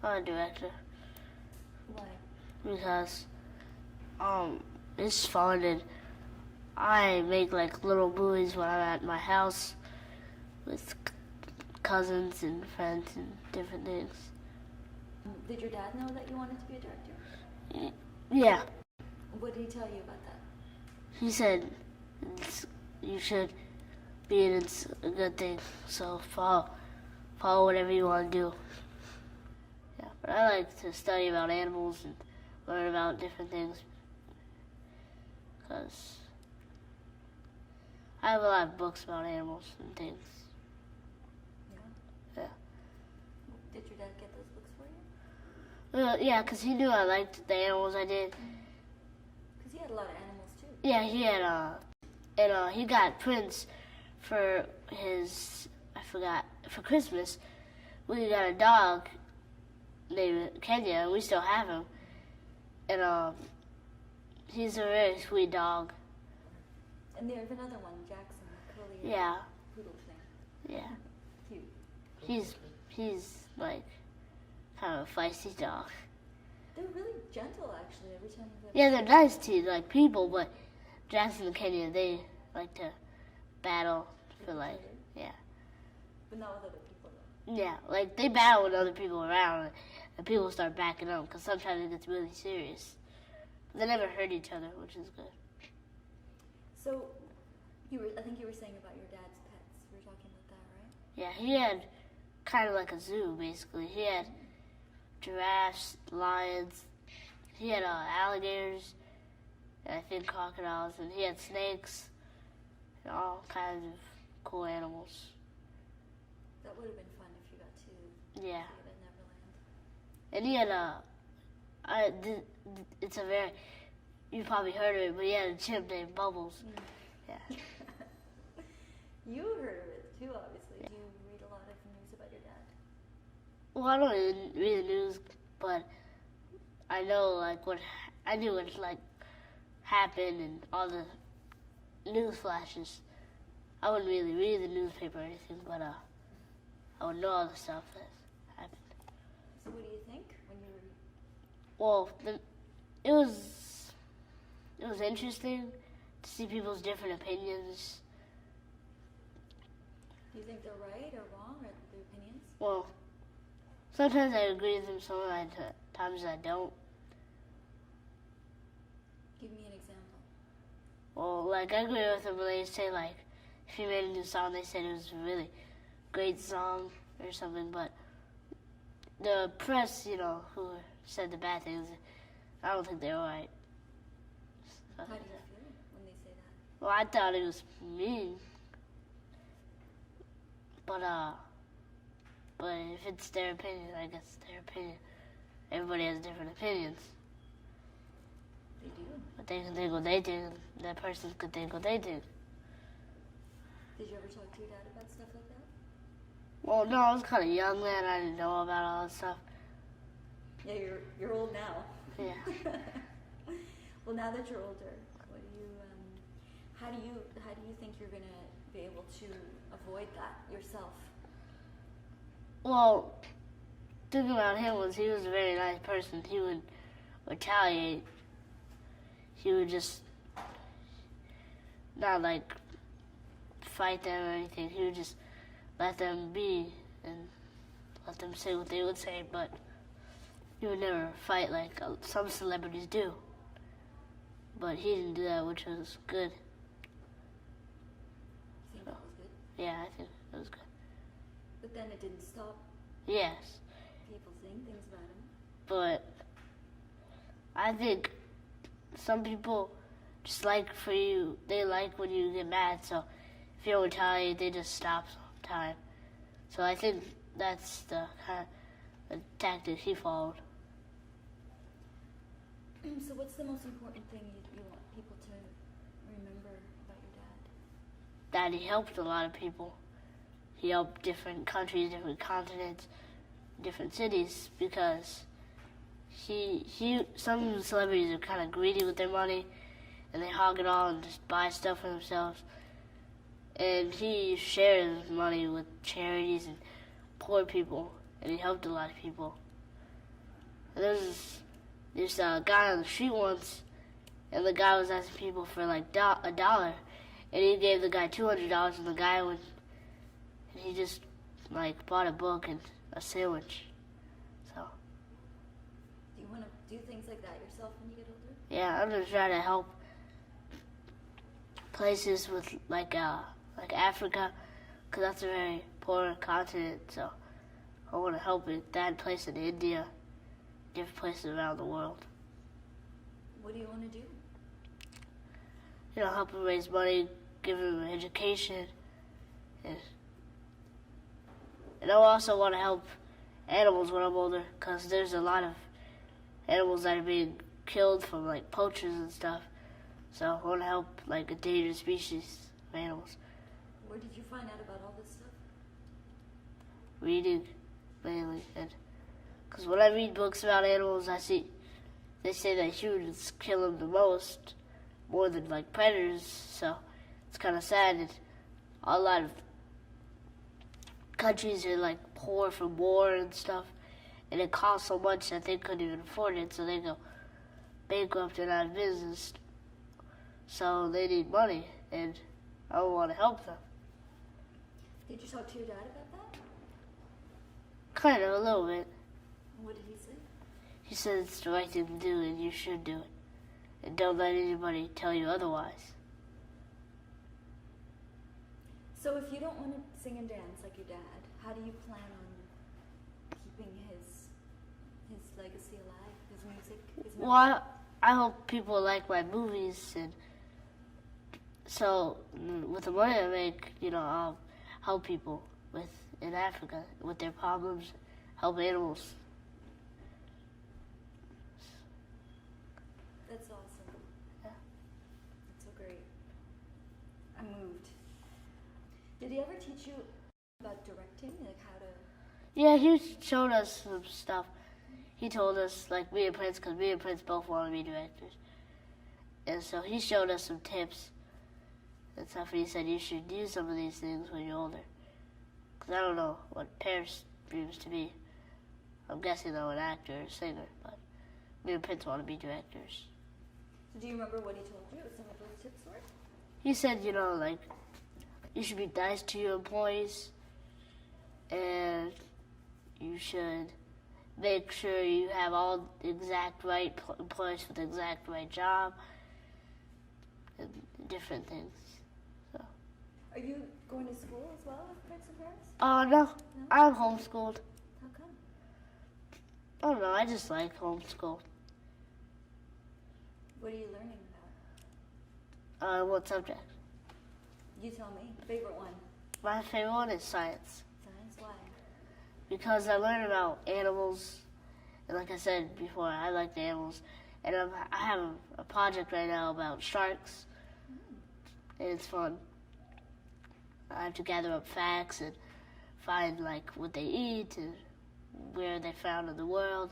I'm a director. Why? Because it's fun, and I make like little movies when I'm at my house with cousins and friends and different things. Did your dad know that you wanted to be a director? Yeah. What did he tell you about that? He said you should be in it's a good thing, so follow whatever you want to do. Yeah, but I like to study about animals and learn about different things because I have a lot of books about animals and things. Yeah? Yeah. Did your dad get those books for you? Well, yeah, because he knew I liked the animals I did. Because he had a lot of animals too. Yeah, he had, and he got prints for his, for Christmas. We got a dog named Kenya, and we still have him. And he's a very sweet dog. And there's another one, Jackson, the curly Yeah. poodle thing. Yeah. Cute. He's like kind of a feisty dog. They're really gentle, actually, every time you Yeah, they're nice to like people, but Jackson and Kenya, they like to battle for like, yeah. But not with other people, though. Yeah, like they battle with other people around, and people start backing up because sometimes it gets really serious. But they never hurt each other, which is good. So, I think you were saying about your dad's pets. We were talking about that, right? Yeah, he had kind of like a zoo, basically. He had giraffes, lions, he had alligators, and I think crocodiles, and he had snakes, and all kinds of cool animals. That would have been fun if you got to Yeah. see it at Neverland. And he had it's a very, you probably heard of it, but he had a chimp named Bubbles. Yeah. You heard of it too, obviously. Do you read a lot of news about your dad? Well, I don't really read the news, but I know like I knew what like happened and all the news flashes. I wouldn't really read the newspaper or anything, but I would know all the stuff that happened. So what do you think when you were... Well, it was interesting to see people's different opinions. Do you think they're right or wrong, or their opinions? Well, sometimes I agree with them, sometimes I don't. Give me an example. Well, like I agree with them when they say like, if you made a new song, they said it was a really great song or something, but the press, who said the bad things, I don't think they were right. How do you feel when they say that? Well, I thought it was mean, but if it's their opinion, I guess it's their opinion. Everybody has different opinions. They do. But they can think what they do, and that person could think what they do. Did you ever talk to your dad about stuff like that? Well, no, I was kind of young then. I didn't know about all that stuff. Yeah, you're old now. Yeah. Well, now that you're older, what do you how do you think you're gonna be able to avoid that yourself? Well, thinking about him was he was a very nice person. He would retaliate. He would just not like fight them or anything. He would just let them be and let them say what they would say, but he would never fight like some celebrities do. But he didn't do that, which was good. You think that was good? Yeah, I think it was good. But then it didn't stop Yes, people saying things about him. but I think some people just like they like when you get mad, so if you don't retaliate, they just stop time. So I think that's the kind of the tactic he followed. So what's the most important thing you want people to remember about your dad? That he helped a lot of people. He helped different countries, different continents, different cities, because some celebrities are kind of greedy with their money, and they hog it all and just buy stuff for themselves. And he shared his money with charities and poor people, and he helped a lot of people. And there's this guy on the street once, and the guy was asking people for like $1, and he gave the guy $200, and the guy went, and he just like bought a book and a sandwich. So. Do you want to do things like that yourself when you get older? Yeah, I'm gonna try to help places with like Africa, because that's a very poor continent. So I want to help it. That place in India, different places around the world. What do you want to do? You know, help them raise money, give them an education, and I also want to help animals when I'm older, because there's a lot of animals that are being killed from like poachers and stuff. So I want to help like endangered species of animals. Where did you find out about all this stuff? Reading, mainly, and because when I read books about animals, they say that humans kill them the most, more than like predators. So it's kind of sad that a lot of countries are like poor from war and stuff, and it costs so much that they couldn't even afford it, so they go bankrupt and out of business. So they need money, and I want to help them. Did you talk to your dad about that? Kind of, a little bit. What did he say? He said it's the right thing to do, and you should do it, and don't let anybody tell you otherwise. So if you don't want to sing and dance like your dad, how do you plan on keeping his legacy alive, his music, his memory? Well, I hope people like my movies, and so with the money I make, I'll help people in Africa with their problems, help animals. That's awesome. Yeah. That's so great. I'm moved. Did he ever teach you about directing, like how to? Yeah, he showed us some stuff. He told us, like me and Prince, because me and Prince both want to be directors. And so he showed us some tips and stuff, and he said you should do some of these things when you're older. Because I don't know what Paris dreams to be. I'm guessing though an actor or a singer, but me and Prince want to be directors. So do you remember what he told you, what some of those tips were? He said, like, you should be nice to your employees, and you should make sure you have all the exact right employees for the exact right job, and different things. So. Are you going to school as well with Prince and Paris? No. I'm homeschooled. How come? I don't know, I just like homeschool. What are you learning about? What subject? You tell me. Favorite one? My favorite one is science. Science? Why? Because I learn about animals, and like I said before, I like the animals. And I have a project right now about sharks, and it's fun. I have to gather up facts and find like what they eat and where they're found in the world.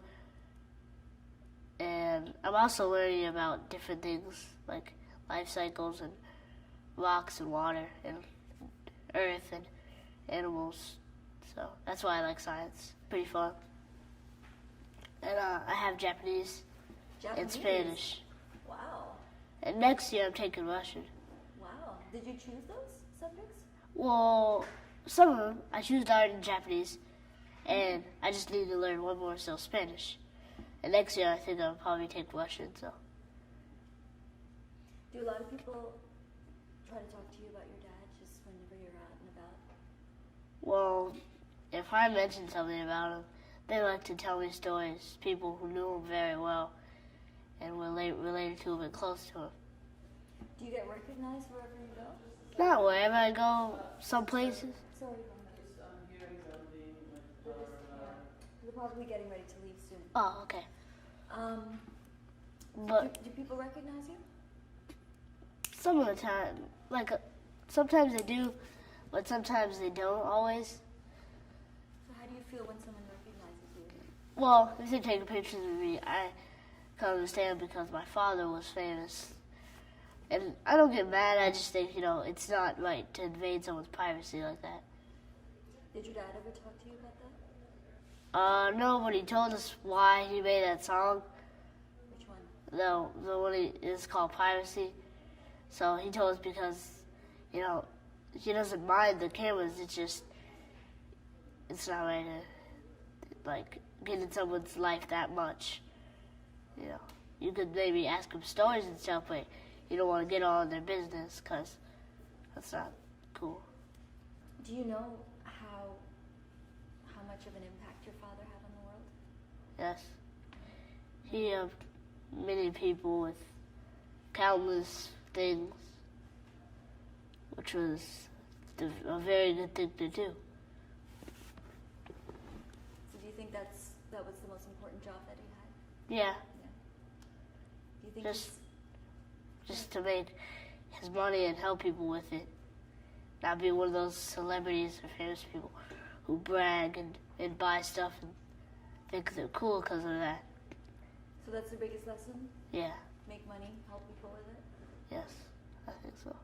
And I'm also learning about different things like life cycles and rocks and water and earth and animals. So that's why I like science. Pretty fun. And I have Japanese and Spanish. Wow. And next year I'm taking Russian. Wow. Did you choose those subjects? Well, some of them. I choose art and Japanese. And I just need to learn one more, so Spanish. And next year I think I'll probably take Russian, so. Do a lot of people try to talk to you about your dad just whenever you're out and about? Well, if I mention something about him, they like to tell me stories. People who knew him very well and were related to him and close to him. Do you get recognized wherever you go? Not wherever I go, some places. Sorry. We're probably getting ready to leave soon. Oh, okay. Do But people recognize you? some of the time, sometimes they do, but sometimes they don't always. So how do you feel when someone recognizes you? Well, if they're taking pictures of me, I can understand because my father was famous. And I don't get mad, I just think, it's not right to invade someone's privacy like that. Did your dad ever talk to you about that? No, but he told us why he made that song. Which one? The one is called Piracy. So he told us because, you know, he doesn't mind the cameras. It's not right to, like, get in someone's life that much. You know, you could maybe ask them stories and stuff, but you don't want to get all in their business because that's not cool. Do you know how much of an impact your father had on the world? Yes. He helped many people with countless things, which was a very good thing to do. So do you think that was the most important job that he had? Yeah. Do you think Just to make his money and help people with it. Not be one of those celebrities or famous people who brag and buy stuff and think they're cool because of that. So that's the biggest lesson? Yeah. Make money, help people with it? Yes, I think so.